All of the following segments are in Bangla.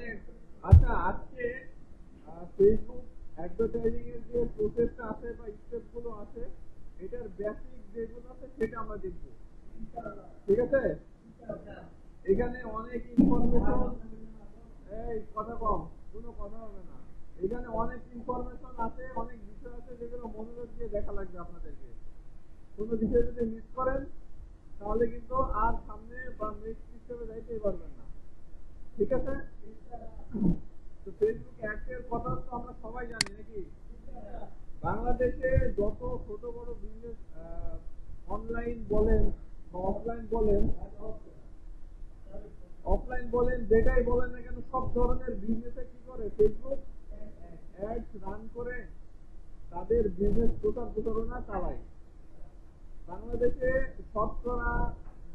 এখানে আচ্ছা আজকে ফেসবুক অ্যাডভার্টাইজিং এর যে প্রসেসটা আছে বা স্টেপ গুলো আছে এটার বেসিক যেগুলো আছে সেটা আমরা দেখব। ঠিক আছে, এখানে অনেক ইনফরমেশন, এই কথা কম, কোনো কথা হবে না। এখানে অনেক ইনফরমেশন আছে, অনেক বিষয় আছে যেগুলো মনোযোগ দিয়ে দেখা লাগবে আপনাদেরকে। কোনো বিষয় যদি মিস করেন তাহলে কিন্তু আর সামনে বা নেক্সট হিসেবে যাইতেই পারবেন না। ঠিক আছে, তো ফেসবুক অ্যাডস এর কথা তো আমরা সবাই জানি নাকি? বাংলাদেশে যত ছোট বড় বিজনেস অনলাইন বলেন বা অফলাইন বলেন যেটাই বলেন না কেন সব ধরনের বিজনেসে কি করে ফেসবুক অ্যাডস রান করে তাদের বিজনেস প্রচারণা চালায়। বাংলাদেশে শতকরা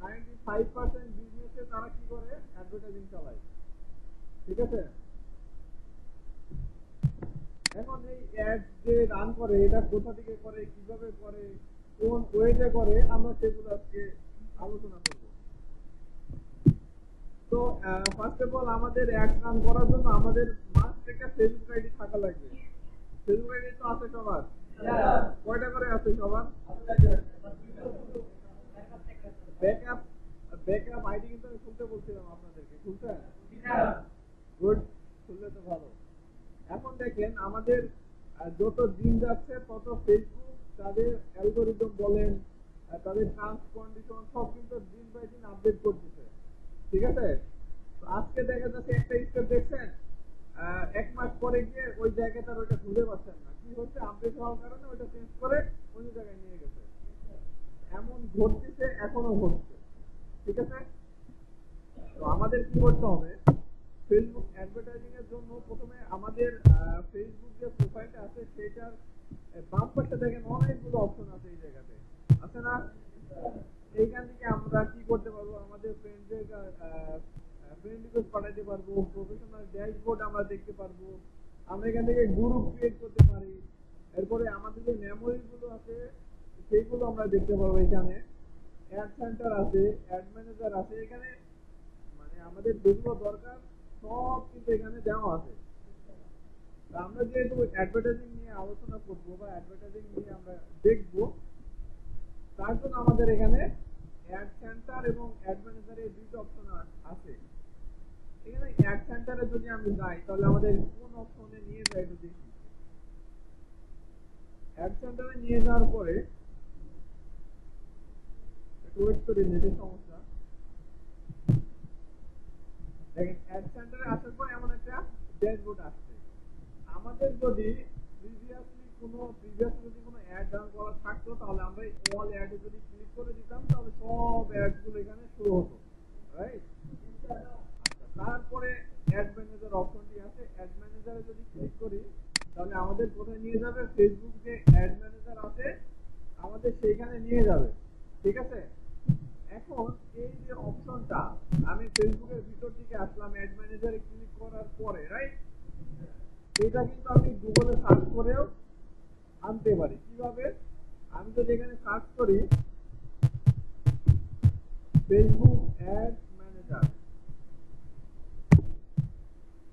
95% বিজনেসে তারা কি করে অ্যাডভার্টাইজিং চালায়। ঠিক আছে, এখন এই অ্যাড যে রান করে এটা কোথা থেকে করে, কিভাবে করে, কোন ওয়েতে করে, আমরা সেগুলো আজকে আলোচনা করব। তো ফার্স্ট অফ অল আমাদের অ্যাড রান করার জন্য আমাদের মাস্ট একটা ফেসবুক আইডি থাকা লাগবে। ফেসবুক আইডি তো আছে সবার? কয়টা করে আছে সবার? ব্যাকআপ ব্যাকআপ আইডি কিন্তু আমি খুলতে বলছিলাম আপনাদেরকে, খুলছেন? গুড, খুললে তো ভালো। এখন দেখেন আমাদের যত দিন যাচ্ছে তত ফেসবুক তাদের অ্যালগোরিদম বলেন তাদের টার্মস কন্ডিশন সব কিন্তু দিন বাই দিন আপডেট করতেছে। ঠিক আছে, আজকে দেখা যাচ্ছে একটা স্টেপ দেখছেন, 1 মাস পরে গিয়ে ওই জায়গাটার ওইটা খুঁজে পাচ্ছেন না, কি হচ্ছে আপডেট হওয়ার কারণে ওইটা চেঞ্জ করে অন্য জায়গায় নিয়ে গেছে। এমন ঘটতেছে, এখনো ঘটছে। ঠিক আছে, তো আমাদের কি করতে হবে, ফেসবুক অ্যাডভার্টাইজিং এর জন্য প্রথমে আমাদের ফেসবুক যে প্রোফাইলটা আছে সেটার বাম পাশে দেখেন অনেকগুলো অপশন আছে, এই জায়গাতে আছে না? এইখান থেকে আমরা কি করতে পারবো, আমাদের ফ্রেন্ড রিকোয়েস্ট পাঠাতে পারবো, প্রফেশনাল ড্যাশবোর্ড আমরা দেখতে পারবো, আমরা এখান থেকে গ্রুপ ক্রিয়েট করতে পারি, এরপরে আমাদের যে মেমোরি গুলো আছে সেইগুলো আমরা দেখতে পারবো। এখানে অ্যাড সেন্টার আছে, অ্যাড ম্যানেজার আছে, এখানে মানে আমাদের যেগুলো দরকার সব কিন্তু এখানে দেওয়া আছে। আমরা যেহেতু অ্যাডভার্টাইজিং নিয়ে আলোচনা করবো বা অ্যাডভার্টাইজিং নিয়ে আমরা দেখবো, তার জন্য আমাদের এখানে অ্যাড সেন্টার এবং অ্যাড ম্যানেজারের দুইটা অপশন আছে। এখানে অ্যাড সেন্টারে যদি আমি যাই তাহলে আমাদের কোন অপশনে নিয়ে যায় একটু দেখি। অ্যাড সেন্টারে নিয়ে যাওয়ার পরে একটু ওয়েট করে, নেটের সমস্যা। দেখেন অ্যাড সেন্টারে আসার পর এমন একটা ড্যাশবোর্ড আসছে। আমাদের যদি প্রিভিয়াসলি কোনো অ্যাড রান করা থাকতো তাহলে আমরা অল অ্যাডে যদি ক্লিক করে দিতাম তাহলে সব অ্যাডস গুলো এখানে শুরু হতো, রাইট? তারপরে অ্যাড ম্যানেজার অপশনটি আছে, অ্যাড ম্যানেজারে যদি ক্লিক করি তাহলে আমাদের কোথায় নিয়ে যাবে, ফেসবুক যে অ্যাড ম্যানেজার আছে আমাদের সেইখানে নিয়ে যাবে। ঠিক আছে, এখন এই যে অপশনটা, আমি ফেসবুকের ভিতর থেকে আসলাম, অ্যাড ম্যানেজারে ক্লিক করার পরে, রাইট, এটা কিন্তু আমি গুগলে সার্চ করেও আনতে পারি। কিভাবে? আমি যদি এখানে সার্চ করি Facebook ad manager,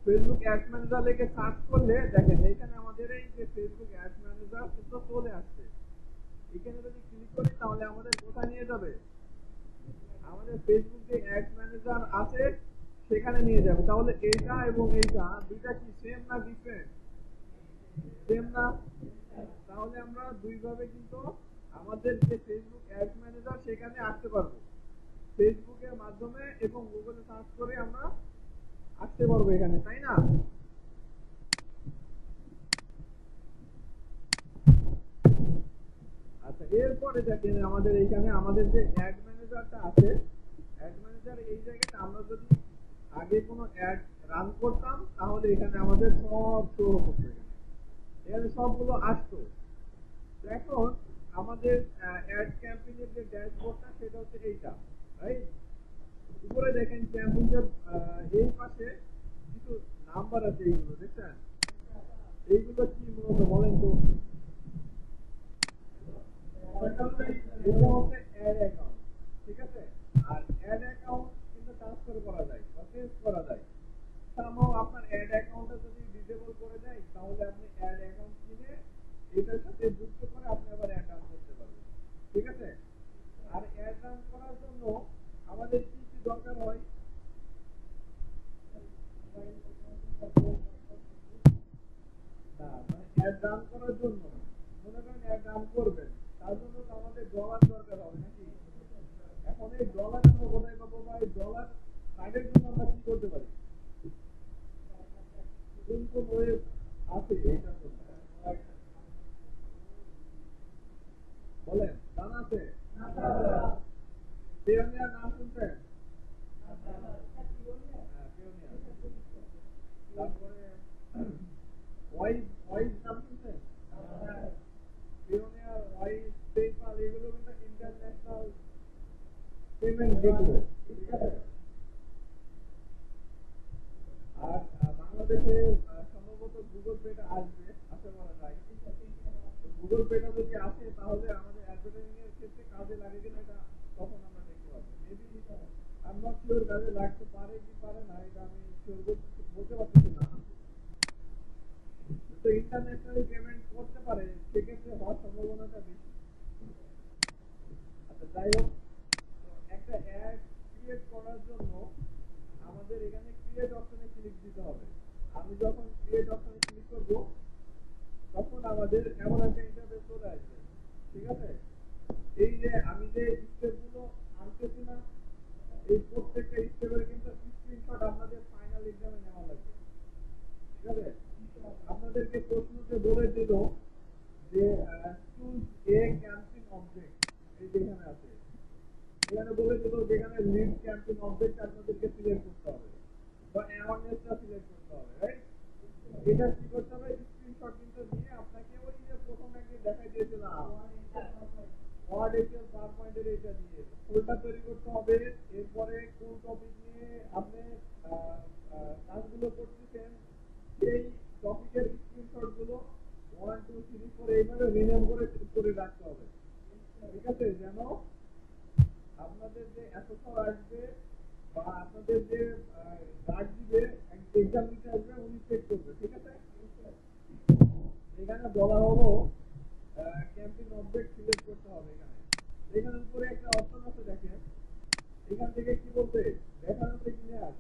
Facebook ad manager লিখে সার্চ করলে দেখেন এখানে আমাদের এই যে ফেসবুক অ্যাড ম্যানেজার কিন্তু চলে আসছে। এখানে যদি ক্লিক করি তাহলে আমাদের কোথায় নিয়ে যাবে, আমাদের ফেসবুক যে অ্যাড ম্যানেজার আছে সেখানে নিয়ে যাবে। তাহলে এইটা এবং এইটা দুইটা কি সেম না ডিফারেন্ট? সেম না? তাহলে আমরা দুইভাবে কিন্তু আমাদের যে ফেসবুক অ্যাড ম্যানেজার সেখানে আসতে পারবো, ফেসবুকের মাধ্যমে এবং গুগলে সার্চ করে আমরা আসতে পারবো এখানে, তাই না? আচ্ছা, এরপরে দেখেন আমাদের এখানে আমাদের যে অ্যাড ম্যানেজারটা আছে, অ্যাড ম্যানেজার এই জায়গাটা আমরা যদি আগে কোনো অ্যাড রান করতাম তাহলে এখানে আমাদের সব শো করতো, এখানে সবগুলো আসতো। এখন আমাদের অ্যাড ক্যাম্পেইন এর যে ড্যাশবোর্ডটা সেটা হচ্ছে এইটা, রাইট? উপরে দেখেন ক্যাম্পেইন এর এই পাশে কিছু নাম্বার আছে, এইগুলো দেখছেন? এইগুলো কি মূলত বলেন তো? এটা হচ্ছে অ্যাড অ্যাকাউন্ট। ঠিক আছে, আর অ্যাড অ্যাকাউন্ট কিন্তু ট্রান্সফার করা যায় বা চেঞ্জ করা যায়। অ্যাড অ্যাকাউন্টটা যদি ডিসেবল করে দেয় তাহলে আপনি অ্যাড অ্যাকাউন্ট কিনে এটার সাথে যুক্ত করে আপনি আবার অ্যাড রান করতে পারবেন। ঠিক আছে? আর অ্যাড রান করার জন্য আমাদের কি কি দরকার হয়? না, মানে অ্যাড রান করার জন্য মনে করেন অ্যাড রান করবেন, তার জন্য তো আমাদের ডলার দরকার হবে নাকি? এখন এই ডলার আমরা কোথায় পাবো, বা এই ডলার কার্ডের জন্য আমরা কি করতে পারি? কোন কোন ওয়েব আছে এটার জন্য বলেন, জানা আছে? পেওনিয়ার নাম শুনছেন? হ্যাঁ, পেওনিয়ার। তারপরে ওয়াইজ নাম শুনছেন? পিওনিয়ার, ওয়াইজ, পেপ্যাল এগুলো কিন্তু ইন্টারন্যাশনাল পেমেন্ট গেটওয়ে। ঠিক আছে? আর বাংলাদেশে সম্ভবত গুগল পেটা আসবে, আশা করা যায়। গুগল পেটা যদি আসে তাহলে আমাদের অ্যাডভার্টাইজিং এর ক্ষেত্রে কাজে লাগে কিনা এটা তখন আমরা দেখতে পাবো। Maybe I am not sure কাজে লাগতে পারে কি পারে না, এটা আমি শিওর বলতে পারতেছি না। তো ইন্টারন্যাশনালি পেমেন্ট করতে পারে, সেক্ষেত্রে হওয়ার সম্ভাবনাটা বেশি। আচ্ছা, যাই হোক, একটা অ্যাড ক্রিয়েট করার জন্য আমাদের এখানে ক্রিয়েট অপশনে ক্লিক দিতে হবে। আমি যখন ক্রিয়েট অপশনে ক্লিক করব তখন আমাদের এমন একটা ইন্টারফেস চলে আসবে। ঠিক আছে? এই যে আমি যে স্টেপগুলো আনতেছি না, এই প্রত্যেকটা স্টেপের কিন্তু স্ক্রিনশট আপনাদের ফাইনাল এক্সামে নেওয়া লাগবে। ঠিক আছে? আপনাদেরকে প্রশ্নতে বলে দিল যে চুজ এ ক্যাম্পিং অবজেক্ট, এই যেখানে আছে এখানে বলে দিল যেখানে লিড ক্যাম্পিং অবজেক্ট আপনাদেরকে সিলেক্ট করতে হবে বা অ্যাওয়ারনেসটা সিলেক্ট করতে হবে, রাইট? এটা কি করতে হবে? স্ক্রিনশট কিন্তু নিয়ে আপনাকে ওই যে প্রথম একদিন দেখাই দিয়েছিলাম ওয়ার্ড এক্সেল পাওয়ারপয়েন্টের এটা দিয়ে ফোল্ডার তৈরি করতে হবে। এরপরে কোন টপিক নিয়ে আপনি কাজগুলো করতেছেন সেই টপিকের স্ক্রিনশট গুলো 1 2 3 4 এইভাবে রিনেম করে রাখতে হবে। ঠিক আছে? যেন আপনাদের যে অ্যাসেসর আসবে বা আপনাদের যে গার্ড দিবে, এক্সাম দিতে আসবে, উনি চেক করবে। ঠিক আছে? এখানে বলা হলো ক্যাম্পিং অবজেক্ট সিলেক্ট করতে হবে। এখানে উপরে একটা অপশন আছে দেখেন, এখান থেকে কি বলতে দেখা যাচ্ছে ক্লিয়ার।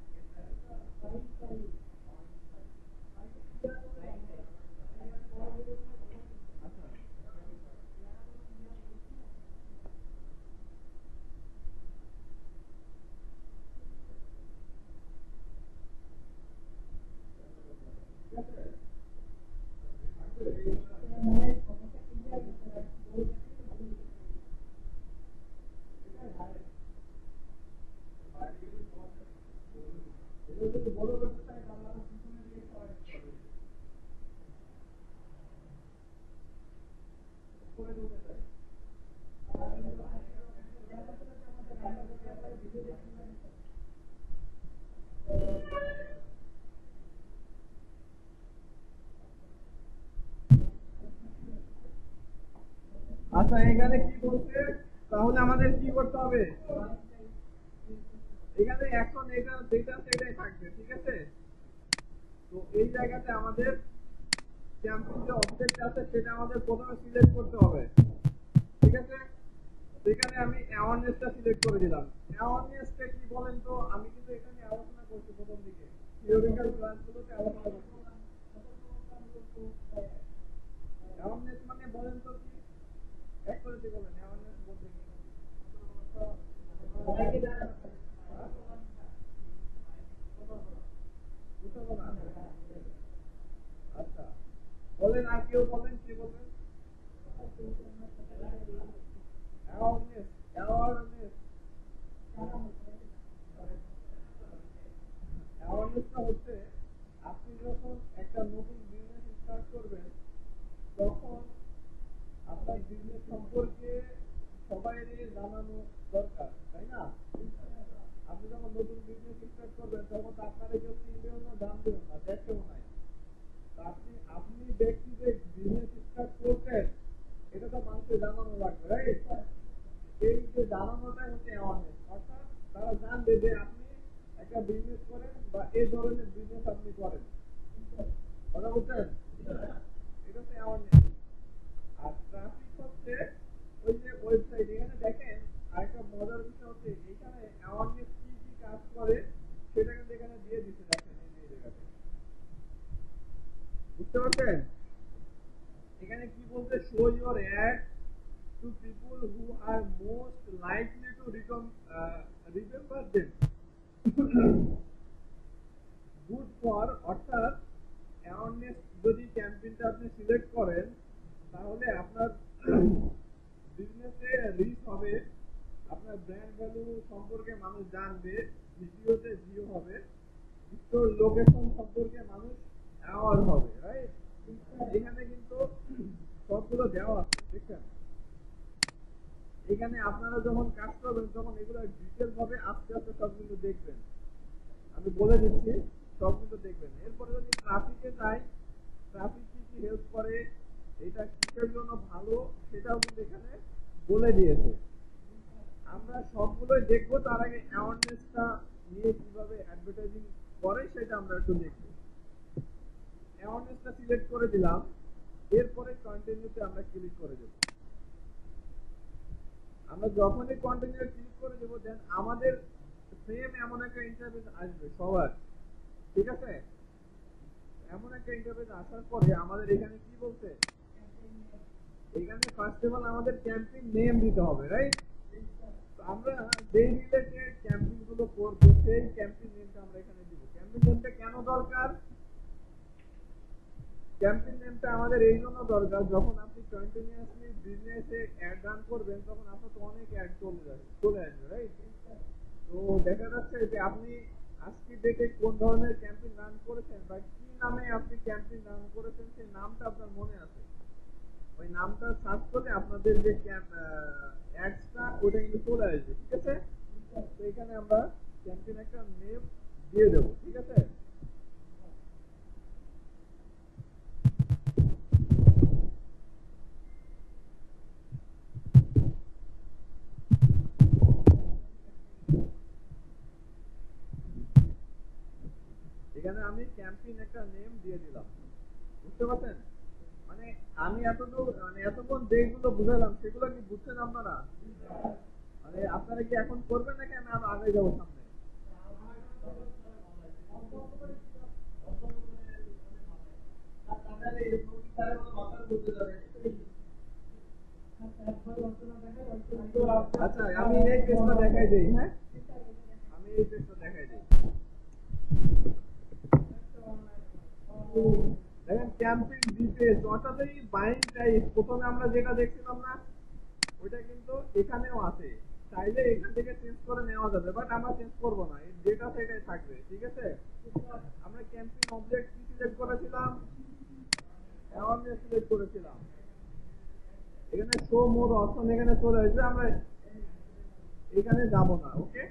আচ্ছা, এখানে কি বলছে তাহলে আমাদের কি করতে হবে? এখানে এখন এটা যেটা সেটাই থাকবে। ঠিক আছে? তো এই জায়গাতে আমাদের ক্যাম্পিং যে অবজেক্ট আছে সেটা আমাদের প্রথমে সিলেক্ট করতে হবে। ঠিক আছে? সেখানে আমি অ্যাওয়ারনেসটা সিলেক্ট করে দিলাম। অ্যাওয়ারনেসটা কি বলেন তো? আমি কিন্তু এখানে আলোচনা করছি প্রথম দিকে থিওরিক্যাল ক্লাসগুলোতে আলোচনা করছি। অ্যাওয়ারনেস মানে বলেন তো কি? এক করে দিয়ে বলেন অ্যাওয়ারনেস বলতে কি? আচ্ছা, বলেন, আর কেউ বলেন, কি বলবেন? অ্যাওয়ারনেস, অ্যাওয়ারনেস, অ্যাওয়ারনেসটা হচ্ছে আপনি যখন একটা নতুন বিজনেস স্টার্ট করবেন তখন আপনার বিজনেস সম্পর্কে সবাইকে জানানো দরকার, তাই না? আপনি যখন নতুন বিজনেস স্টার্ট করবেন তখন আপনারা কেউ চিনবেও না, জানবেও না, দেখতেও নাই। আপনি আপনি ব্যক্তি যে বিজনেস স্টার্ট করছেন এটা তো মানুষকে জানানো লাগবে, রাইট? এই যে জানানোটাই হচ্ছে অ্যাওয়ারনেস, অর্থাৎ তারা জানবে যে আপনি একটা বিজনেস করেন বা এই ধরনের বিজনেস আপনি করেন। কথা বলছেন? এটা হচ্ছে অ্যাওয়ারনেস। আর ট্রাফিক হচ্ছে ওই যে ওয়েবসাইট, এখানে দেখেন আরেকটা মজার বিষয় হচ্ছে এখানে অ্যাওয়ারনেস কি কি কাজ করে সেটা কিন্তু এখানে দিয়ে দিচ্ছে, দেখেন এই যে এই জায়গাতে। বুঝতে পারছেন? এখানে কি বলতে, show your ad to people who are most likely to remember them. Good for, অর্থাৎ অ্যাওয়ারনেস যদি ক্যাম্পেইনটা আপনি সিলেক্ট করেন তাহলে আপনার বিজনেসে রিচ হবে, আপনার ব্র্যান্ড ভ্যালু সম্পর্কে মানুষ জানবে, ভিডিওতে ভিউ হবে, স্টোর লোকেশন সম্পর্কে মানুষ অ্যাওয়ার হবে, রাইট? এখানে কিন্তু সবগুলো দেওয়া আছে, দেখছেন? এখানে আপনারা যখন কাজ করবেন তখন এগুলো ডিটেল ভাবে আস্তে আস্তে সব কিন্তু দেখবেন, আমি বলে দিচ্ছি, সব কিন্তু দেখবেন। এরপরে যদি ট্রাফিকে যাই, ট্রাফিক কি কি হেল্প করে, এটা কিসের জন্য ভালো, সেটাও কিন্তু এখানে বলে দিয়েছে। আমরা সবগুলোই দেখবো, তার আগে অ্যাওয়ারনেসটা নিয়ে কিভাবে অ্যাডভার্টাইজিং করে সেটা আমরা একটু দেখবো। অ্যাওয়ারনেসটা সিলেক্ট করে দিলাম, এরপরে কন্টিনিউতে আমরা ক্লিক করে দেব। আমরা যখনই কন্টিনিউ ক্লিক করে দেব দেন আমাদের সেম এমন একটা ইন্টারফেস আসবে সবার, ঠিক আছে? এমন একটা ইন্টারফেস আসার পরে আমাদের এখানে কি বলছে, এখানে ফার্স্ট অফ অল আমাদের ক্যাম্পেইন নেম দিতে হবে, রাইট? আমরা যেই রিলেটেড ক্যাম্পেইন গুলো করব সেই ক্যাম্পেইন নেমটা আমরা এখানে দিব। ক্যাম্পেইন নেমটা কেন দরকার? ক্যাম্পেইন নেমটা আমাদের এই জন্য দরকার, যখন আপনি কন্টিনিউয়াসলি বিজনেসে অ্যাড রান করবেন তখন আপনার তো অনেক অ্যাড চলে আসবে, রাইট? তো দেখা যাচ্ছে যে আপনি আজকে ডেটে কোন ধরনের ক্যাম্পেইন রান করেছেন বা কি নামে আপনি ক্যাম্পেইন রান করেছেন সেই নামটা আপনার মনে আছে, ওই নামটা সার্চ করলে আপনাদের যে অ্যাডসটা ওটা কিন্তু চলে আসবে, ঠিক আছে? তো এখানে আমরা ক্যাম্পেইন একটা নেম দিয়ে দেব, ঠিক আছে? এখানে আমি ক্যাম্পেইন একটা নেম দিয়ে দিলাম, বুঝতে পারছেন? মানে আমি এতক্ষণ যেগুলো বুঝালাম সেগুলো কি বুঝছেন আপনারা? মানে আপনারা কি এখন করবেন নাকি আমি আরো আগে যাবো সামনে? আচ্ছা, আমি এই পেজটা দেখাই দিই, হ্যাঁ, আমি এই পেজটা দেখাই দিই। দেখেন ক্যাম্পেইন ডিটেইলস, অর্থাৎ এই বাইং টাইপ প্রথমে আমরা যেটা দেখছিলাম না ওইটা কিন্তু এখানেও আছে, চাইলে এখান থেকে চেঞ্জ করে নেওয়া যাবে, বাট আমরা চেঞ্জ করব না, এই ডেটা সেটাই থাকবে, ঠিক আছে? আমরা ক্যাম্পেইন অবজেক্ট কি সিলেক্ট করেছিলাম, অ্যাওয়ারনেস সিলেক্ট করেছিলাম, এখানে শো মোর অপশন এখানে চলে আসবে, আমরা এখানে যাব না, ওকে?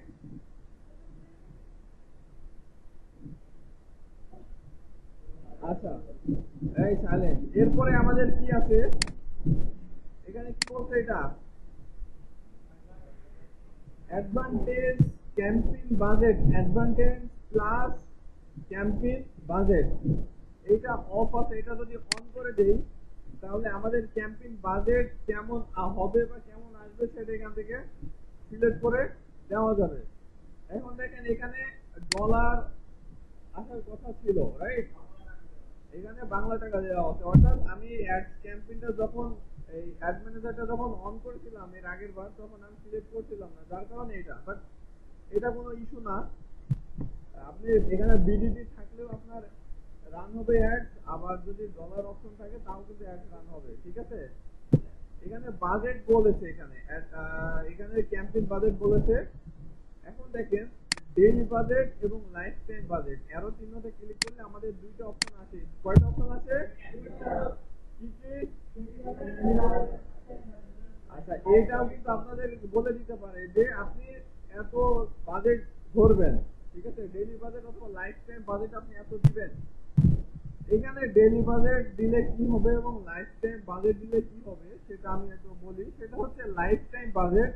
আচ্ছা, এই সাইলেন্ট। এরপরে আমাদের কি আছে, এখানে কি বলছে, এটা advantage campaign budget, advantage plus campaign budget, এটা অফ আছে। এটা যদি অন করে দেই তাহলে আমাদের ক্যাম্পেইন বাজেট কেমন হবে বা কেমন আসবে সেটা এখান থেকে সিলেক্ট করে দেওয়া যাবে। এখন দেখেন এখানে ডলার আসার কথা ছিল, রাইট? এখানে বাংলা টাকা দেওয়া আছে, অর্থাৎ আমি অ্যাড ক্যাম্পেইনটা যখন এই অ্যাড ম্যানেজারটা যখন অন করেছিলাম এর আগের বার তখন আমি সিলেক্ট করছিলাম না, যার কারণে এটা, বাট এটা কোনো ইস্যু না। আপনি এখানে বিডিটি থাকলেও আপনার রান হবে অ্যাড, আবার যদি ডলার অপশন থাকে তাও কিন্তু অ্যাড রান হবে, ঠিক আছে? এখানে বাজেট বলেছে, এখানে ক্যাম্পেইন বাজেট বলেছে। এখন দেখেন ডেইলি বাজেট এবং লাইফ টাইম বাজেট, অ্যারো চিহ্নতে ক্লিক করলে আমাদের দুইটা অপশন আছে। কয়টা অপশন আছে? কি কি? আচ্ছা, এটাও কিন্তু আপনাদের বলে দিতে পারে যে আপনি এত বাজেট ধরবেন, ঠিক আছে? ডেইলি বাজেট অথবা লাইফ টাইম বাজেট আপনি এত দিবেন। এখানে ডেইলি বাজেট দিলে কি হবে এবং লাইফ টাইম বাজেট দিলে কি হবে সেটা আমি একটু বলি। সেটা হচ্ছে life time budget.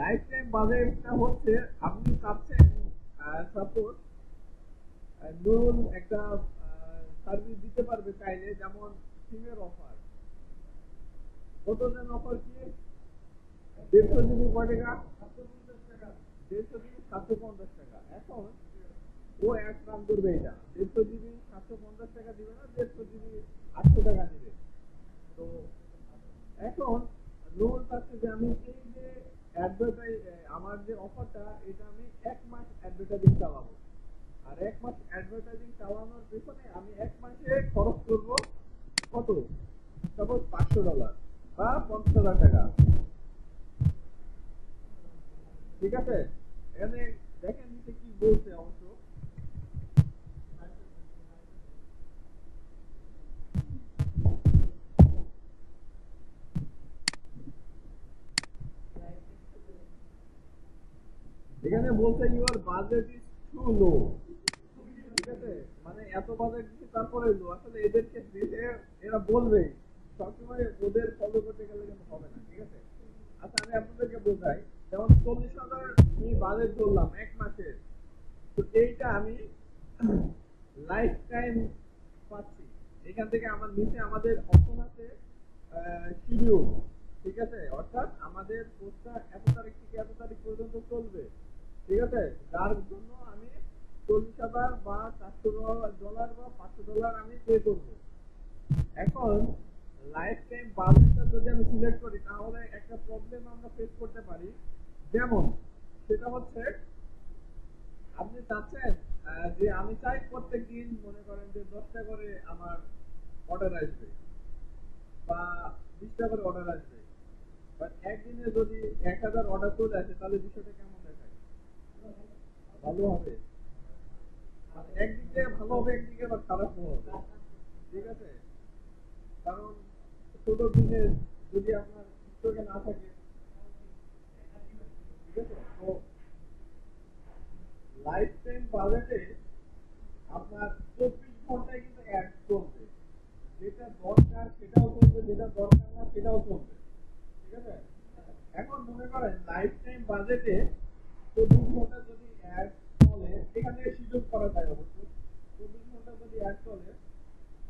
Life time বাজেটটা হচ্ছে আপনি চাচ্ছেন সাপোজ নুরুল একটা সার্ভিস দিতে পারবে চাইলে, যেমন সিমের অফার। কত যেন অফার কি? 150 জিবি কয় টাকা? 150 জিবি 750 টাকা। এখন ও এক রান করবে, এটা 150 জিবি 750 টাকা দিবে না, 150 জিবি 800 টাকা দিবে। তো এখন নোট আছে যে আমি এই যে অ্যাডভার্টাইজ, আমার যে অফারটা, এটা আমি 1 মাস অ্যাডভার্টাইজিং চালাবো। আর 1 মাস অ্যাডভার্টাইজিং চালানোর পেছনে আমি 1 মাসে খরচ করব কত? সাপোজ $500 বা 50,000 টাকা। ঠিক আছে, এখানে দেখেন নিচে কি বলছে অবশ্য। এখানে বলছে your budget is to low. ঠিক আছে, মানে এত বাজেট দিচ্ছে তারপরে লো। আসলে এদেরকে দিলে এরা বলবে, সবসময় ওদের ফলো করতে গেলে কিন্তু হবে না। ঠিক আছে, আচ্ছা আমি আপনাদেরকে বোঝাই। যেমন 40,000 আমি বাজেট ধরলাম 1 মাসের, তো এইটা আমি লাইফ টাইম পাচ্ছি। এখান থেকে আমার নিচে আমাদের অপশন আছে শিডিউল। ঠিক আছে, অর্থাৎ আমাদের কোর্সটা এত তারিখ থেকে এত তারিখ পর্যন্ত চলবে। ঠিক আছে, যার জন্য আমি 40,000 বা $400 বা $500 আমি পে করবো। এখন লাইফ টাইম বাজেটটা যদি আমি সিলেক্ট করি, তাহলে একটা প্রবলেম আমরা ফেস করতে পারি। যেমন সেটা হচ্ছে, আপনি চাচ্ছেন যে আমি চাই প্রত্যেক দিন মনে করেন যে 10টা করে আমার অর্ডার আসবে বা 20টা করে অর্ডার আসবে। বাট একদিনে যদি 1000 অর্ডার চলে আসে, তাহলে বিষয়টা কেমন দেখায়? ভালো হবে। একদিকে ভালো হবে, একদিকে আবার খারাপ হবে। ঠিক আছে, কারণ ছোট দিনে যদি আপনার স্টকে না থাকে, ঠিক আছে, তো লাইফ টাইম বাজেটে আপনার 24 ঘন্টায় কিন্তু অ্যাড চলবে। যেটা দরকার সেটাও চলবে, যেটা দরকার না সেটাও চলবে। ঠিক আছে, এখন মনে করেন লাইফ টাইম বাজেটে 24 ঘন্টা যদি অ্যাড চলে, এখানে সুযোগ করা যায় অবশ্য। 24 ঘন্টা যদি অ্যাড চলে,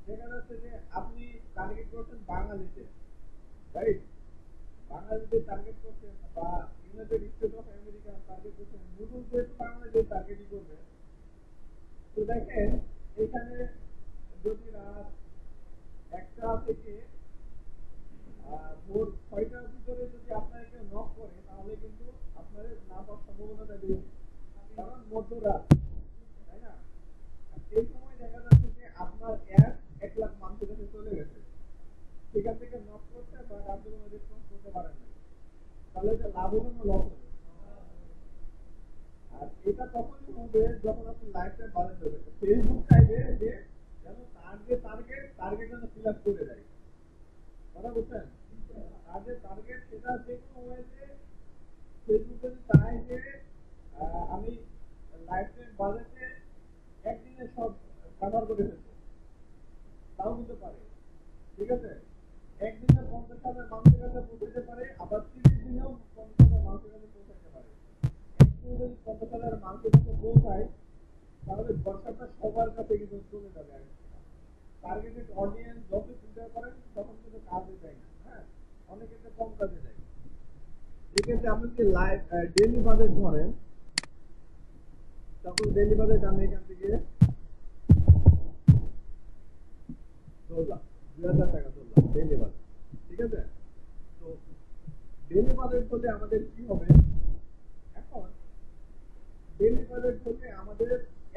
দেখা যাচ্ছে যে আপনি টার্গেট করছেন বাঙালিতে, রাইট? বাঙালিদের টার্গেট করছেন বা United state of America target করছেন, নতুন যেহেতু বাংলাদেশ টার্গেটই করবে। তো দেখেন এখানে যদি রাত 1টা থেকে ভোর 6টার ভিতরে যদি আপনার কেউ নক করে, তাহলে কিন্তু আপনার না পাওয়ার সম্ভাবনাটা বেশি, কারণ মধ্যরাত, তাই না? এই সময় দেখা যাচ্ছে যে আপনার অ্যাড 1 লাখ মানুষের কাছে চলে গেছে, সেখান থেকে নক করতে বা আপনি কোনো রেসপন্স করতে পারেন না, তাহলে এটা লাভ হবে না লস হবে? আর এটা তখনই হবে যখন আপনি লাইফ টাইম বাজেট দেবেন। ফেসবুক চাইবে যে যেন তার যে টার্গেট যেন ফিল আপ করে দেয়। কথা বুঝছেন? তার যে টার্গেট সেটা যে কোনো ওয়েতে ফেসবুক যদি চায় যে আমি লাইফ টাইম বাজেটে একদিনে সব কভার করে ফেলবো, তাও কিন্তু পারে। ঠিক আছে, একদিনে 50,000 মানুষের কাছে পৌঁছাতে পারে, আবার 30 দিনেও 50,000 মানুষের কাছে পৌঁছাতে পারে। একদিনে যদি 50,000 মানুষের কাছে পৌঁছায়, তাহলে দর্শকটা সবার কাছে কিন্তু চলে যাবে। টার্গেটেড অডিয়েন্স যত চিন্তা করেন তখন কিন্তু কাজে যায় না। হ্যাঁ, অনেক ক্ষেত্রে কম কাজে যায়। এক্ষেত্রে আপনি যদি লাইভ ডেইলি বাজেট ধরেন, তখন ডেইলি বাজেট আমি এখান থেকে ধরলাম 2000 টাকা ধরলাম ডেইলি বাজেট। ঠিক আছে, তো ডেইলি বাজেট হলে আমাদের কি হবে? এখন ডেইলি বাজেট হলে আমাদের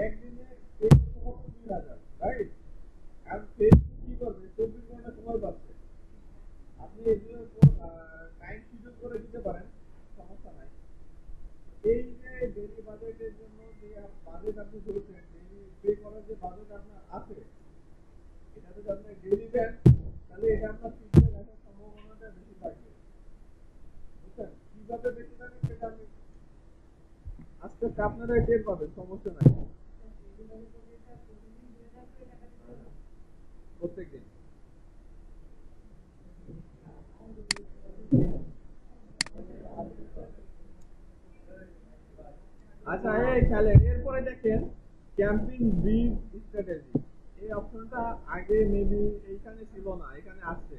একদিনে পে করতে হবে 2000, রাইট? আর ফেসবুক কি করবে? 24 ঘন্টা সময় পাচ্ছে। আপনি এগুলো টাইম শিডিউল করে দিতে পারেন, সমস্যা নাই। এই যে ডেইলি বাজেটের জন্য যে বাজেট আপনি ধরেছেন, ডেইলি পে করার যে বাজেট আপনার আছে, এটা যদি আপনি ডেইলি দেন, তাহলে এটা আপনার ফিউচারে আসার সম্ভাবনাটা বেশি থাকবে। বুঝছেন? কিভাবে বেশি থাকবে সেটা আমি আস্তে আস্তে আপনারাই টের পাবেন, সমস্যা নাই। প্রত্যেকদিন। আচ্ছা, এই খেলেন। এরপরে দেখেন ক্যাম্পিং ব্রিজ স্ট্র্যাটেজি। এই অপশনটা আগে মেবি এইখানে ছিল না, এখানে আসছে।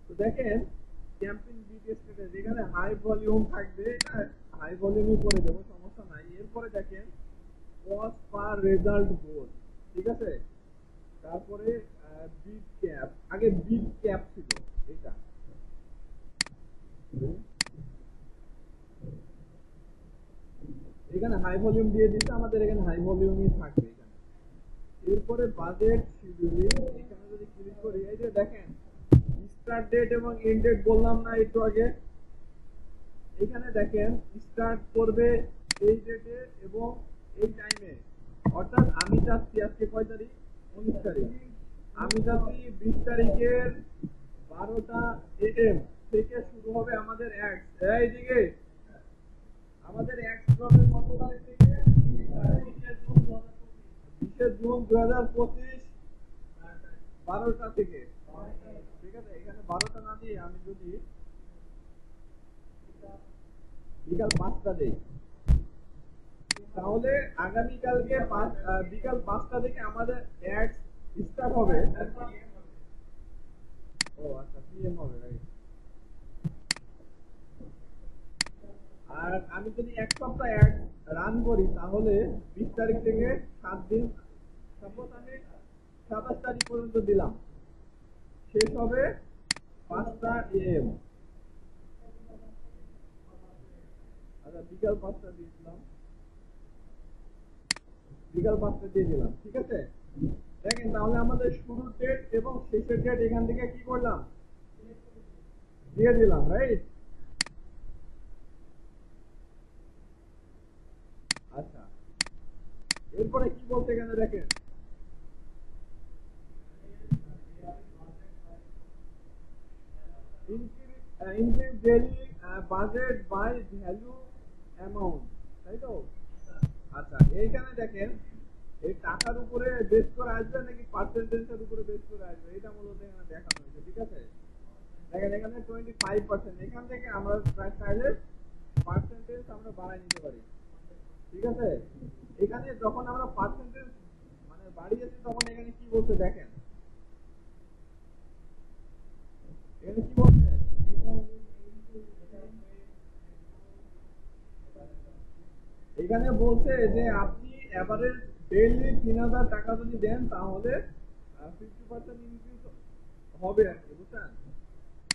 তো দেখেন ক্যাম্পিং বিট স্টেটে যেখানে হাই ভলিউম থাকবে এটা হাই ভলিউমই করে দেবো, সমস্যা নাই। এরপরে দেখেন কস্ট পার রেজাল্ট গোল, ঠিক আছে। তারপরে বিট ক্যাপ, আগে বিট ক্যাপ ছিল এটা, এখানে হাই ভলিউম দিয়ে দিতে, আমাদের এখানে হাই ভলিউমই থাকবে এখানে। এরপরে বাজেট শিডিউলিং, এখানে যদি ক্লিক করি এই যে দেখেন স্টার্ট ডেট এবং এন্ড ডেট বললাম না একটু আগে, এখানে দেখেন স্টার্ট করবে এই ডেটে এবং এই টাইমে, অর্থাৎ আমি চাচ্ছি আজকে কয় তারিখ, 19 তারিখ, আমি চাচ্ছি 20 তারিখের 12টা AM থেকে শুরু হবে আমাদের অ্যাডস। এইদিকে আমাদের অ্যাডস হবে কত তারিখ থেকে, 20 জুন 2025 12টা থেকে, ঠিক আছে। এখানে 12টা না দিয়ে আমি যদি বিকাল 5টা দেই, তাহলে আগামীকালকে বিকাল 5টা থেকে আমাদের অ্যাড স্টার্ট হবে। ও আচ্ছা, পিএম হবে, রাইট। আর আমি যদি এক সপ্তাহ অ্যাড রান করি তাহলে 20 তারিখ থেকে 7 দিন, সাপোজ আমি 27 তারিখ পর্যন্ত দিলাম, শেষ হবে 5টা AM। আচ্ছা, বিকাল 5টা দিয়েছিলাম, বিকাল 5টা দিয়ে দিলাম, ঠিক আছে। দেখেন তাহলে আমাদের শুরুর ডেট এবং শেষের ডেট এখান থেকে কি করলাম, দিয়ে দিলাম, রাইট। আচ্ছা, এরপরে কি বলতে এখানে দেখেন increase daily budget by value amount, তাই তো। আচ্ছা, এইখানে দেখেন এই টাকার উপরে বেস করে আসবে নাকি পার্সেন্টেজের উপরে বেস করে আসবে, এটা মূলত এখানে দেখানো হয়েছে, ঠিক আছে। দেখেন এখানে 25%, এখান থেকে আমরা চাইলে পার্সেন্টেজ আমরা বাড়াই নিতে পারি, ঠিক আছে। এখানে যখন আমরা পার্সেন্টেজ মানে বাড়িয়েছি তখন এখানে কি বলছে দেখেন, এখানে কি বলছে, এখানে বলছে যে আপনি এভারেজ ডেইলি 3000 টাকা যদি দেন তাহলে 50% ইনক্রিজ হবে আর কি, বুঝছেন।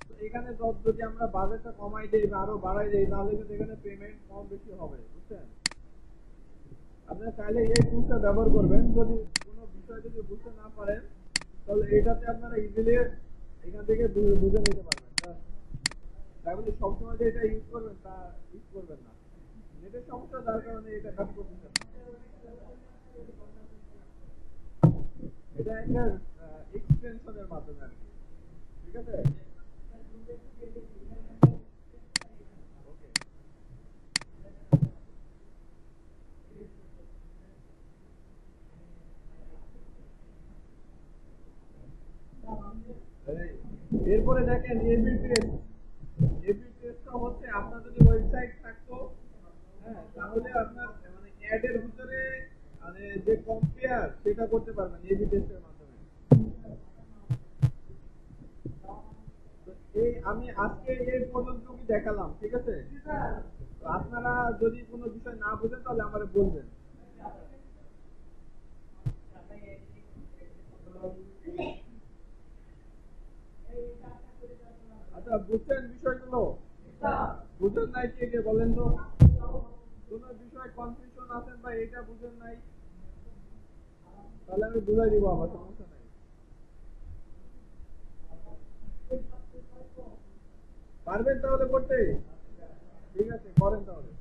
তো এখানে যদি আমরা বাজেটটা কমাই দেই বা আরো বাড়াই দেই তাহলে কিন্তু এখানে পেমেন্ট কম বেশি হবে, বুঝছেন। আপনারা চাইলে এই টুলসটা ব্যবহার করবেন, যদি কোনো বিষয় যদি বুঝতে না পারেন তাহলে এটাতে আপনারা ইজিলি এখান থেকে বুঝে নিতে পারবেন। তাই বলে সবসময় যে এটা ইউজ করবেন তা ইউজ করবেন না, নেটের সমস্যা যার কারণে এটা কাজ করতেছে না। এটা একটা এক্সটেনশনের মাধ্যমে আর কি, ঠিক আছে। এরপরে দেখেন এবি টেস্ট, এবি টেস্টটা হচ্ছে আপনার যদি ওয়েবসাইট থাকতো, হ্যাঁ, তাহলে আপনার মানে অ্যাড এর ভিতরে মানে যে কম্পেয়ার সেটা করতে পারবেন এবি টেস্টের মাধ্যমে। তো এই আমি আজকে এই পর্যন্ত কি দেখালাম, ঠিক আছে। তো আপনারা যদি কোনো বিষয় না বুঝেন তাহলে আমারে বলবেন। আচ্ছা, বুঝছেন বিষয়গুলো, বুঝেন নাই কে কে বলেন তো, কোনো বিষয় কনফিউশন আছেন বা এটা বুঝেন নাই তাহলে আমি বুঝাই দিব, আমার সমস্যা নাই। পারবেন তাহলে করতে, ঠিক আছে, করেন তাহলে।